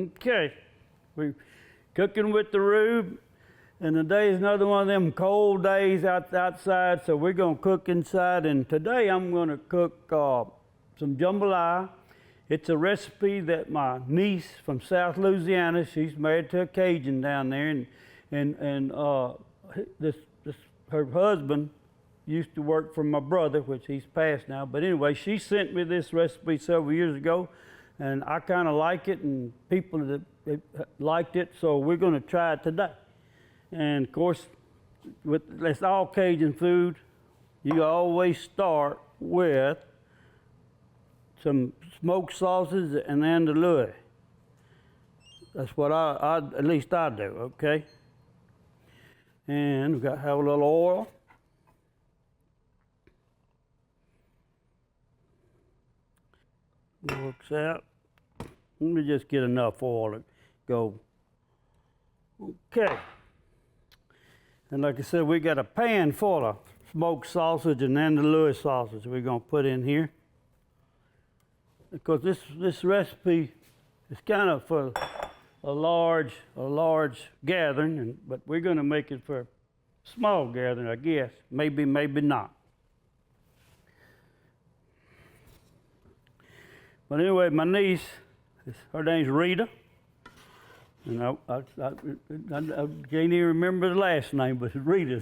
Okay, we cooking with the Rube, and today's another one of them cold days outside, so we're gonna cook inside. And today I'm gonna cook some jambalaya. It's a recipe that my niece from South Louisiana, she's married to a Cajun down there, and this her husband used to work for my brother, which he's passed now. But anyway, she sent me this recipe several years ago, and I kind of like it, and people that liked it, so we're going to try it today. And of course, that's all Cajun food. You always start with some smoked sausage and andouille. That's what at least I do, okay? And we got to have a little oil. Works out. Let me just get enough oil to go. Okay. And like I said, we got a pan full of smoked sausage and andouille sausage we're going to put in here. Because this recipe is kind of for a large gathering, but we're going to make it for a small gathering, I guess. Maybe not. But anyway, my niece, her name's Rita, and I can't even remember the last name, but it's Rita.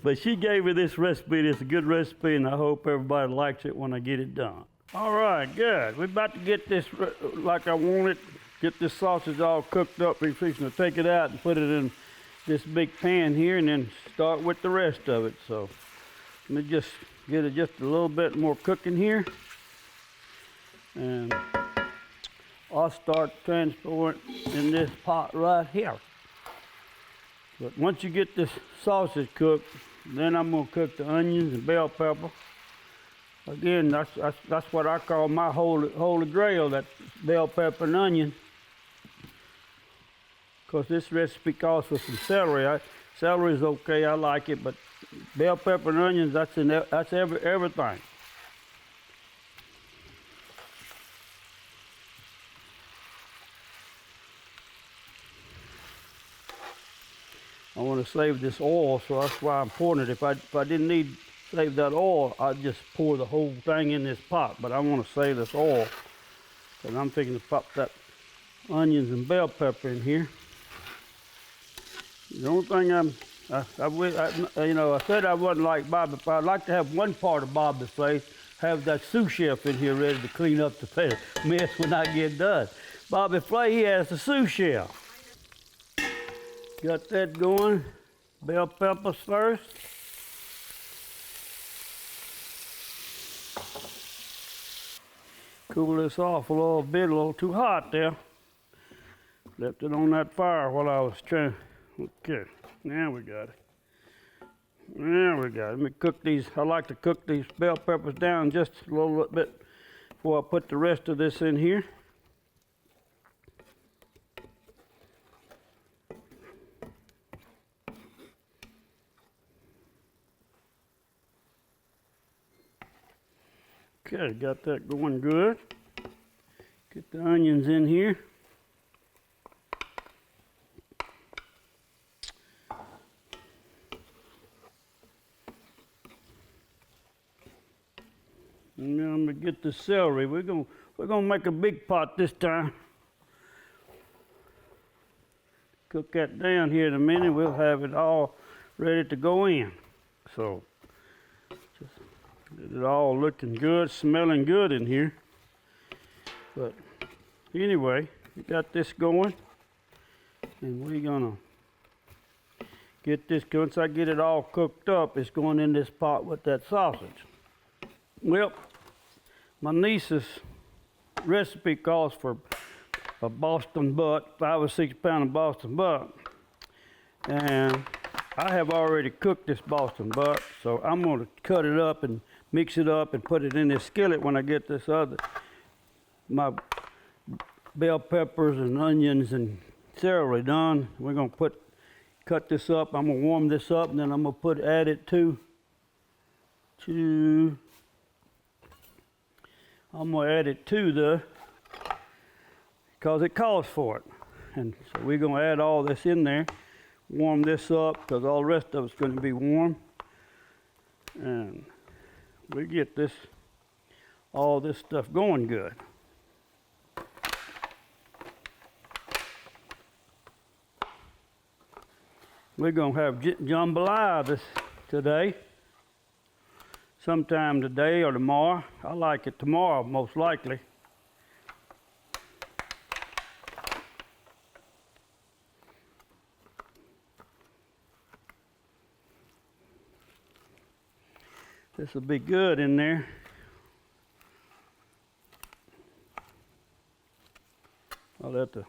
But she gave me this recipe. It's a good recipe, and I hope everybody likes it when I get it done. All right, good. We're about to get this like I want it. Get this sausage all cooked up. We're fixing to take it out and put it in this big pan here, and then start with the rest of it. So let me just get it just a little bit more cooking here. And I'll start transporting in this pot right here. But once you get this sausage cooked, then I'm gonna cook the onions and bell pepper. Again, that's what I call my holy grail, that bell pepper and onion. Because this recipe calls for some celery. Celery is okay, I like it, but bell pepper and onions, that's everything. I want to save this oil, so that's why I'm pouring it. If I didn't need to save that oil, I'd just pour the whole thing in this pot. But I want to save this oil, and I'm thinking to pop that onions and bell pepper in here. The only thing I said I wasn't like Bobby, but I'd like to have one part of Bobby's face, have that sous chef in here ready to clean up the mess when I get done. Bobby Flay, he has the sous chef. Got that going. Bell peppers first. Cool this off a little bit, a little too hot there. Left it on that fire while I was trying. Okay, now we got it. Now we got it. Let me cook these. I like to cook these bell peppers down just a little bit before I put the rest of this in here. Okay, got that going good. Get the onions in here. And then I'm gonna get the celery. We're gonna make a big pot this time. Cook that down here in a minute. We'll have it all ready to go in. So just get it all looking good, smelling good in here. But anyway, we got this going, and we're gonna get this. Once I get it all cooked up, it's going in this pot with that sausage. Well, my niece's recipe calls for a Boston butt, 5 or 6 pound of Boston butt, and I have already cooked this Boston butt, so I'm going to cut it up and mix it up and put it in this skillet when I get my bell peppers and onions and celery done. We're going to cut this up. I'm going to warm this up, and then I'm going to add it to I'm going to add it to the because it calls for it. And so we're going to add all this in there, warm this up, because all the rest of it's going to be warm. And we get this, all this stuff going good. We're going to have jambalaya today, sometime today or tomorrow. I like it tomorrow, most likely. This will be good in there. I'll have to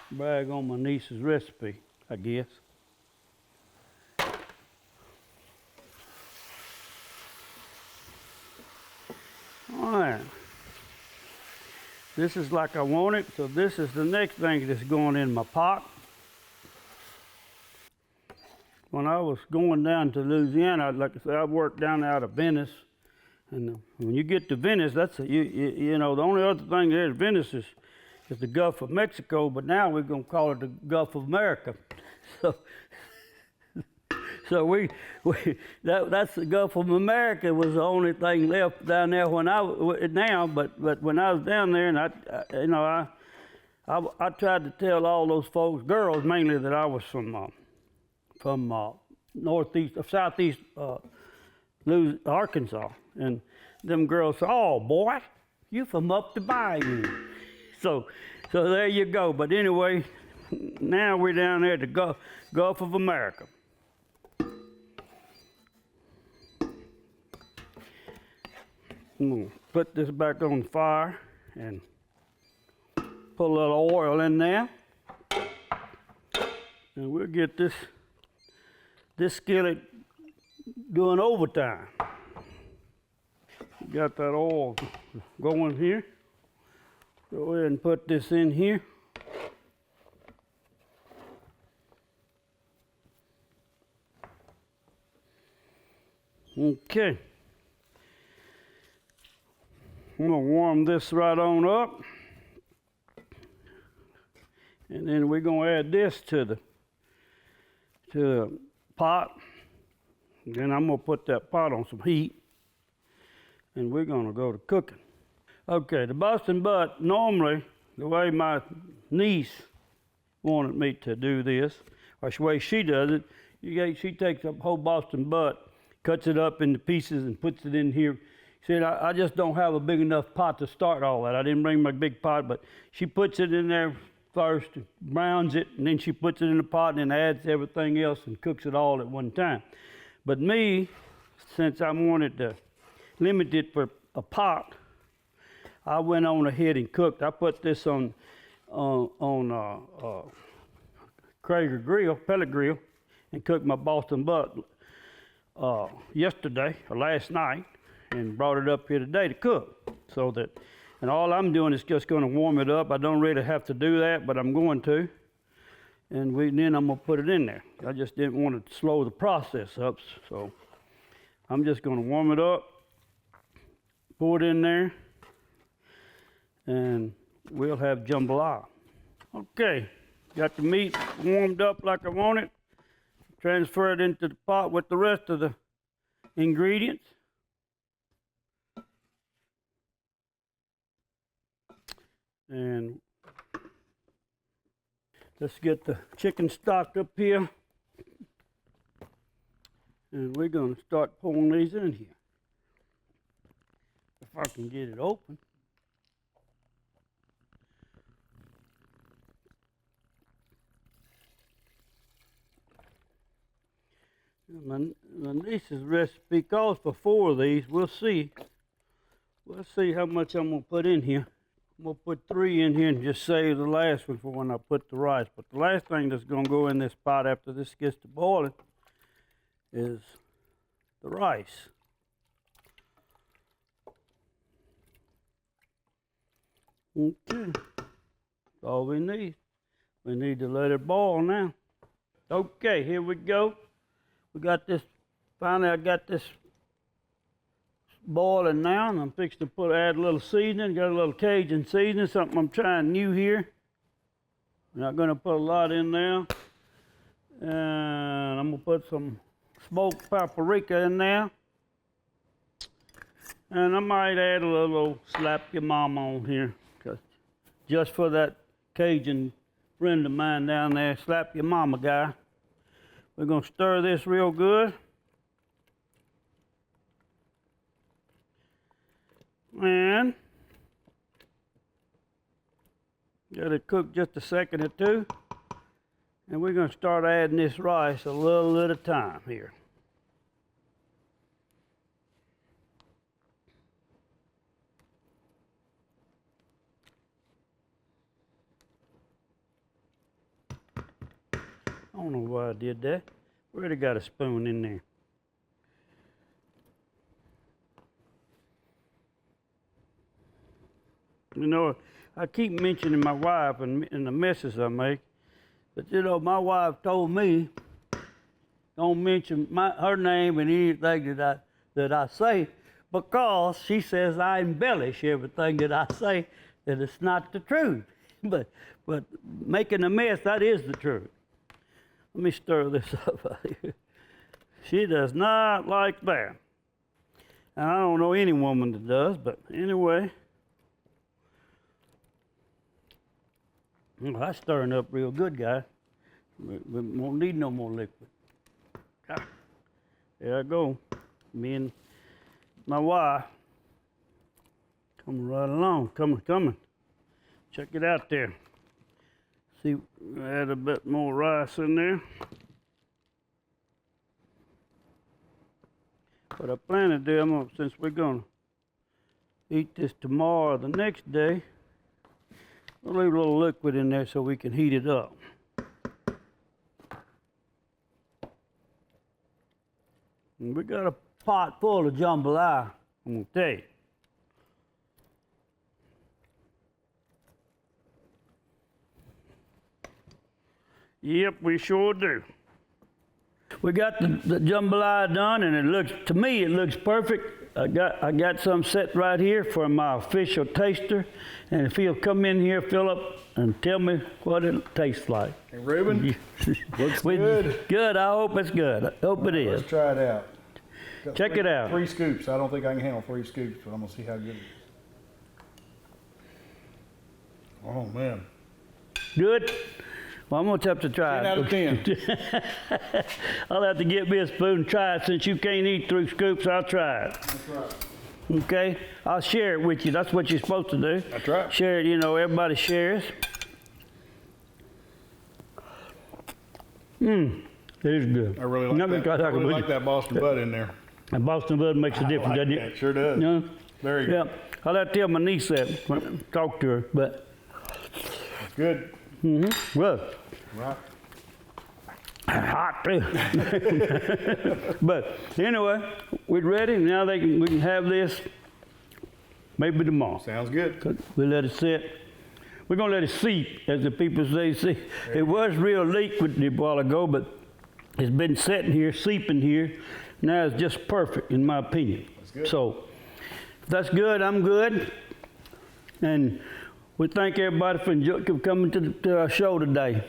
brag on my niece's recipe, I guess. All right. This is like I want it, so this is the next thing that's going in my pot. When I was going down to Louisiana, like I said, I worked down out of Venice, and when you get to Venice, that's you know, the only other thing there is Venice is the Gulf of Mexico, but now we're gonna call it the Gulf of America. So that's the Gulf of America was the only thing left down there when but when I was down there, and I tried to tell all those folks, girls mainly, that I was from northeast, southeast Arkansas, and them girls said, "Oh boy, you from up the bayou." So there you go. But anyway, now we're down there at the Gulf of America. I'm gonna put this back on the fire and put a little oil in there, and we'll get this skillet doing overtime. Got that oil going here. Go ahead and put this in here. Okay. I'm gonna warm this right on up. And then we're gonna add this to the pot. And then I'm gonna put that pot on some heat, and we're gonna go to cooking. Okay, the busting butt, normally, the way my niece wanted me to do this, or the way she does it, she takes a whole Boston butt, cuts it up into pieces and puts it in here. She said, I just don't have a big enough pot to start all that. I didn't bring my big pot, but she puts it in there first, browns it, and then she puts it in the pot and then adds everything else and cooks it all at one time. But me, since I wanted to limit it for a pot, I went on ahead and cooked. I put this on Krager grill, pellet grill, and cooked my Boston butt yesterday or last night, and brought it up here today to cook. And all I'm doing is just going to warm it up. I don't really have to do that, but I'm going to. And then I'm going to put it in there. I just didn't want to slow the process up, so I'm just going to warm it up, pour it in there, and we'll have jambalaya. Okay, got the meat warmed up like I want it. Transfer it into the pot with the rest of the ingredients. And let's get the chicken stock up here. And we're going to start pouring these in here. If I can get it open. My niece's recipe calls for 4 of these. We'll see. We'll see how much I'm going to put in here. I'm going to put 3 in here and just save the last one for when I put the rice. But the last thing that's going to go in this pot after this gets to boiling is the rice. Okay, that's all we need. We need to let it boil now. Okay, here we go. We got this, finally I got this boiling now, and I'm fixing to add a little seasoning. Got a little Cajun seasoning, something I'm trying new here. I'm not gonna put a lot in there. And I'm gonna put some smoked paprika in there. And I might add a little slap your mama on here, just for that Cajun friend of mine down there, slap your mama guy. We're gonna stir this real good. And let it cook just a second or two. And we're gonna start adding this rice a little at a time here. I don't know why I did that. We already got a spoon in there. You know, I keep mentioning my wife and the messes I make, but you know, my wife told me don't mention her name in anything that I say, because she says I embellish everything that I say, that it's not the truth. But making a mess, that is the truth. Let me stir this up out here. She does not like that. And I don't know any woman that does, but anyway. Well, that's stirring up real good, guys. We won't need no more liquid. Ah, there I go. Me and my wife. Coming right along, coming. Check it out there. See, add a bit more rice in there. But I plan to do, since we're gonna eat this tomorrow or the next day, we'll leave a little liquid in there so we can heat it up. And we got a pot full of jambalaya, I'm gonna tell you. Yep, we sure do. We got the jambalaya done, and it looks, to me, it looks perfect. I got some set right here for my official taster, and if he'll come in here, Philip, and tell me what it tastes like. Hey, Reuben, looks good. Good. I hope it's good. I hope it is. Let's try it out. Check it out. 3 scoops. I don't think I can handle 3 scoops, but I'm gonna see how good it is. Oh man. Good. Well, I'm gonna have to try 10 out of 10. I'll have to get me a spoon and try it. Since you can't eat 3 scoops, I'll try it. That's right. Okay? I'll share it with you. That's what you're supposed to do. That's right. Share it, you know, everybody shares. It is good. I really like that. I really like that Boston butt in there. And Boston butter makes a difference, doesn't it? It sure does. Yeah. Very good. Yeah. I'll have to tell my niece that when I talk to her, but. It's good. Well. Right. Hot too. But anyway, we're ready. Now we can have this maybe tomorrow. Sounds good. We'll let it sit. We're gonna let it seep, as the people say. See, it was real liquid a while ago, but it's been sitting here, seeping here. Now it's just perfect, in my opinion. That's good. So if that's good, I'm good. And we thank everybody for coming to our show today.